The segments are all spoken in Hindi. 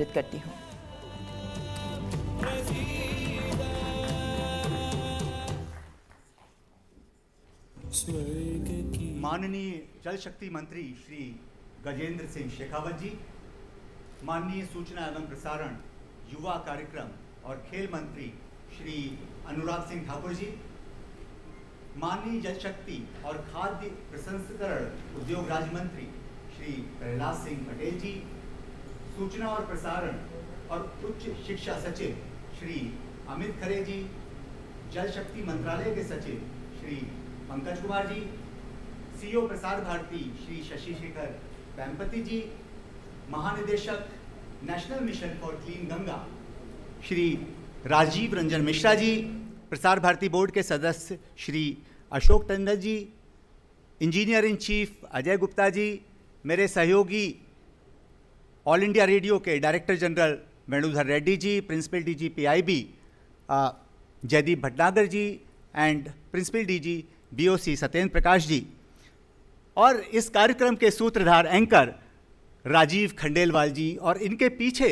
करती हूँ। माननीय जल शक्ति मंत्री श्री गजेंद्र सिंह शेखावत जी, माननीय सूचना एवं प्रसारण, युवा कार्यक्रम और खेल मंत्री श्री अनुराग सिंह ठाकुर जी, माननीय जल शक्ति और खाद्य प्रसंस्करण उद्योग राज्य मंत्री श्री प्रहलाद सिंह पटेल जी, सूचना और प्रसारण और उच्च शिक्षा सचिव श्री अमित खरे जी, जल शक्ति मंत्रालय के सचिव श्री पंकज कुमार जी, सीईओ प्रसार भारती श्री शशि शेखर वेम्पति जी, महानिदेशक national mission for clean Ganga Shri Rajiv Ranjan Mishra ji, Prasar Bharati board के सदस्य Shri Ashok Tandon ji, engineer in chief Ajay Gupta ji, मेरे सहयोगी ऑल इंडिया रेडियो के director general Venudhar Reddy ji, principal DG PIB Jaideep Bhatnagar ji and principal DG BOC Satyendra Prakash ji, और इस कार्यक्रम के सूत्रधार एंकर राजीव खंडेलवाल जी, और इनके पीछे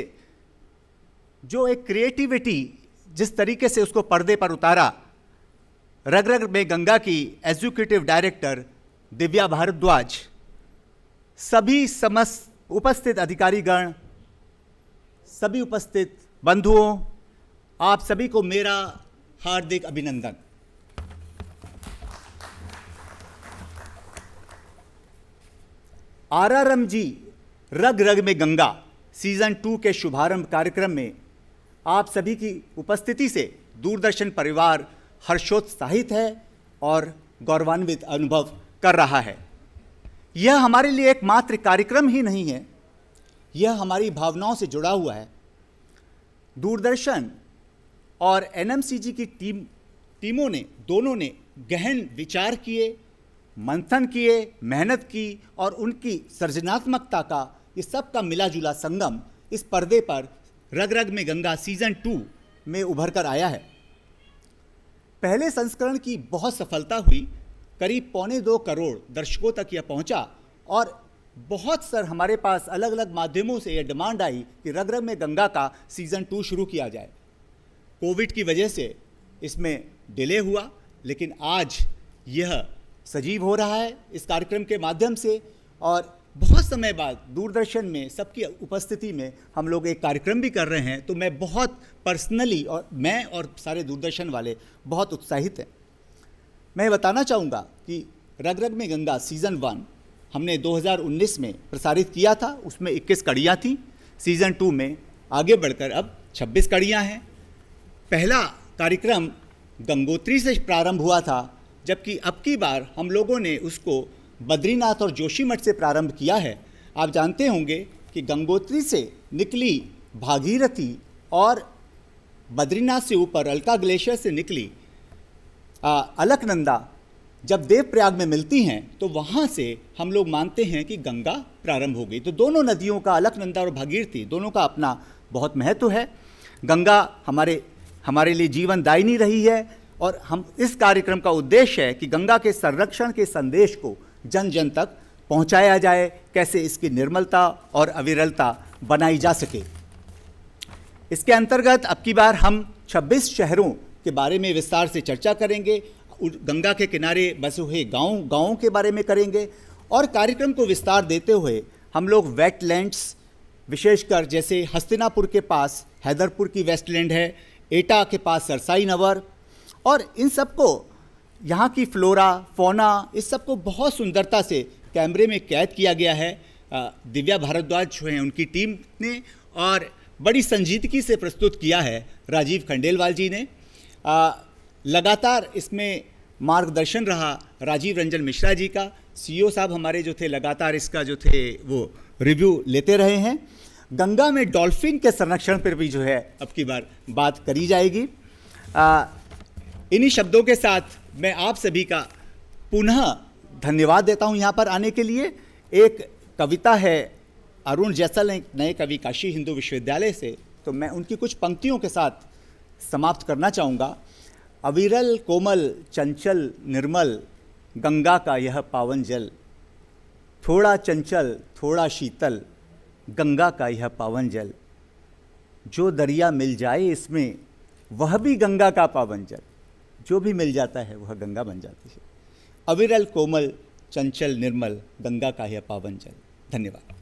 जो एक क्रिएटिविटी जिस तरीके से उसको पर्दे पर उतारा, रग रग में गंगा की एग्जीक्यूटिव डायरेक्टर दिव्या भारद्वाज, सभी समस्त उपस्थित अधिकारीगण, सभी उपस्थित बंधुओं, आप सभी को मेरा हार्दिक अभिनंदन। आरआरएम जी रग रग में गंगा सीजन 2 के शुभारंभ कार्यक्रम में आप सभी की उपस्थिति से दूरदर्शन परिवार हर्षोत्साहित है और गौरवान्वित अनुभव कर रहा है। यह हमारे लिए एकमात्र कार्यक्रम ही नहीं है, यह हमारी भावनाओं से जुड़ा हुआ है। दूरदर्शन और एनएमसीजी की टीमों ने दोनों ने गहन विचार किए, मंथन किए, मेहनत की, और उनकी सृजनात्मकता का ये सब का मिला जुला संगम इस पर्दे पर रग रग में गंगा सीजन 2 में उभर कर आया है। पहले संस्करण की बहुत सफलता हुई, करीब 1.25 करोड़ दर्शकों तक यह पहुंचा, और बहुत सर हमारे पास अलग अलग माध्यमों से यह डिमांड आई कि रग रग में गंगा का सीजन 2 शुरू किया जाए। कोविड की वजह से इसमें डिले हुआ, लेकिन आज यह सजीव हो रहा है इस कार्यक्रम के माध्यम से, और बहुत समय बाद दूरदर्शन में सबकी उपस्थिति में हम लोग एक कार्यक्रम भी कर रहे हैं। तो मैं बहुत पर्सनली, और मैं और सारे दूरदर्शन वाले बहुत उत्साहित हैं। मैं बताना चाहूँगा कि रग रग में गंगा सीज़न 1 हमने 2019 में प्रसारित किया था, उसमें 21 कड़ियाँ थीं। सीज़न 2 में आगे बढ़कर अब 26 कड़ियाँ हैं। पहला कार्यक्रम गंगोत्री से प्रारंभ हुआ था, जबकि अब की बार हम लोगों ने उसको बद्रीनाथ और जोशीमठ से प्रारंभ किया है। आप जानते होंगे कि गंगोत्री से निकली भागीरथी और बद्रीनाथ से ऊपर अलका ग्लेशियर से निकली अलकनंदा जब देवप्रयाग में मिलती हैं, तो वहाँ से हम लोग मानते हैं कि गंगा प्रारंभ हो गई। तो दोनों नदियों का, अलकनंदा और भागीरथी, दोनों का अपना बहुत महत्व है। गंगा हमारे लिए जीवनदायिनी रही है, और हम इस कार्यक्रम का उद्देश्य है कि गंगा के संरक्षण के संदेश को जन जन तक पहुंचाया जाए, कैसे इसकी निर्मलता और अविरलता बनाई जा सके। इसके अंतर्गत अब की बार हम 26 शहरों के बारे में विस्तार से चर्चा करेंगे, गंगा के किनारे बसे हुए गाँवों के बारे में करेंगे, और कार्यक्रम को विस्तार देते हुए हम लोग वेटलैंड्स, विशेषकर जैसे हस्तिनापुर के पास हैदरपुर की वेस्टलैंड है, एटा के पास सरसाई नवर, और इन सबको, यहाँ की फ्लोरा फौना, इस सबको बहुत सुंदरता से कैमरे में कैद किया गया है। दिव्या भारद्वाज जो हैं उनकी टीम ने, और बड़ी संजीदगी से प्रस्तुत किया है राजीव खंडेलवाल जी ने। लगातार इसमें मार्गदर्शन रहा राजीव रंजन मिश्रा जी का। सीईओ साहब हमारे जो थे लगातार इसका जो थे वो रिव्यू लेते रहे हैं। गंगा में डॉल्फिन के संरक्षण पर भी जो है अब की बार बात करी जाएगी। इन्हीं शब्दों के साथ मैं आप सभी का पुनः धन्यवाद देता हूं यहाँ पर आने के लिए। एक कविता है अरुण जैसल, नए कवि, काशी हिंदू विश्वविद्यालय से, तो मैं उनकी कुछ पंक्तियों के साथ समाप्त करना चाहूँगा। अविरल कोमल चंचल निर्मल गंगा का यह पावन जल, थोड़ा चंचल थोड़ा शीतल गंगा का यह पावन जल, जो दरिया मिल जाए इसमें वह भी गंगा का पावन जल, जो भी मिल जाता है वह गंगा बन जाती है। अविरल कोमल चंचल निर्मल गंगा का यह पावन जल। धन्यवाद।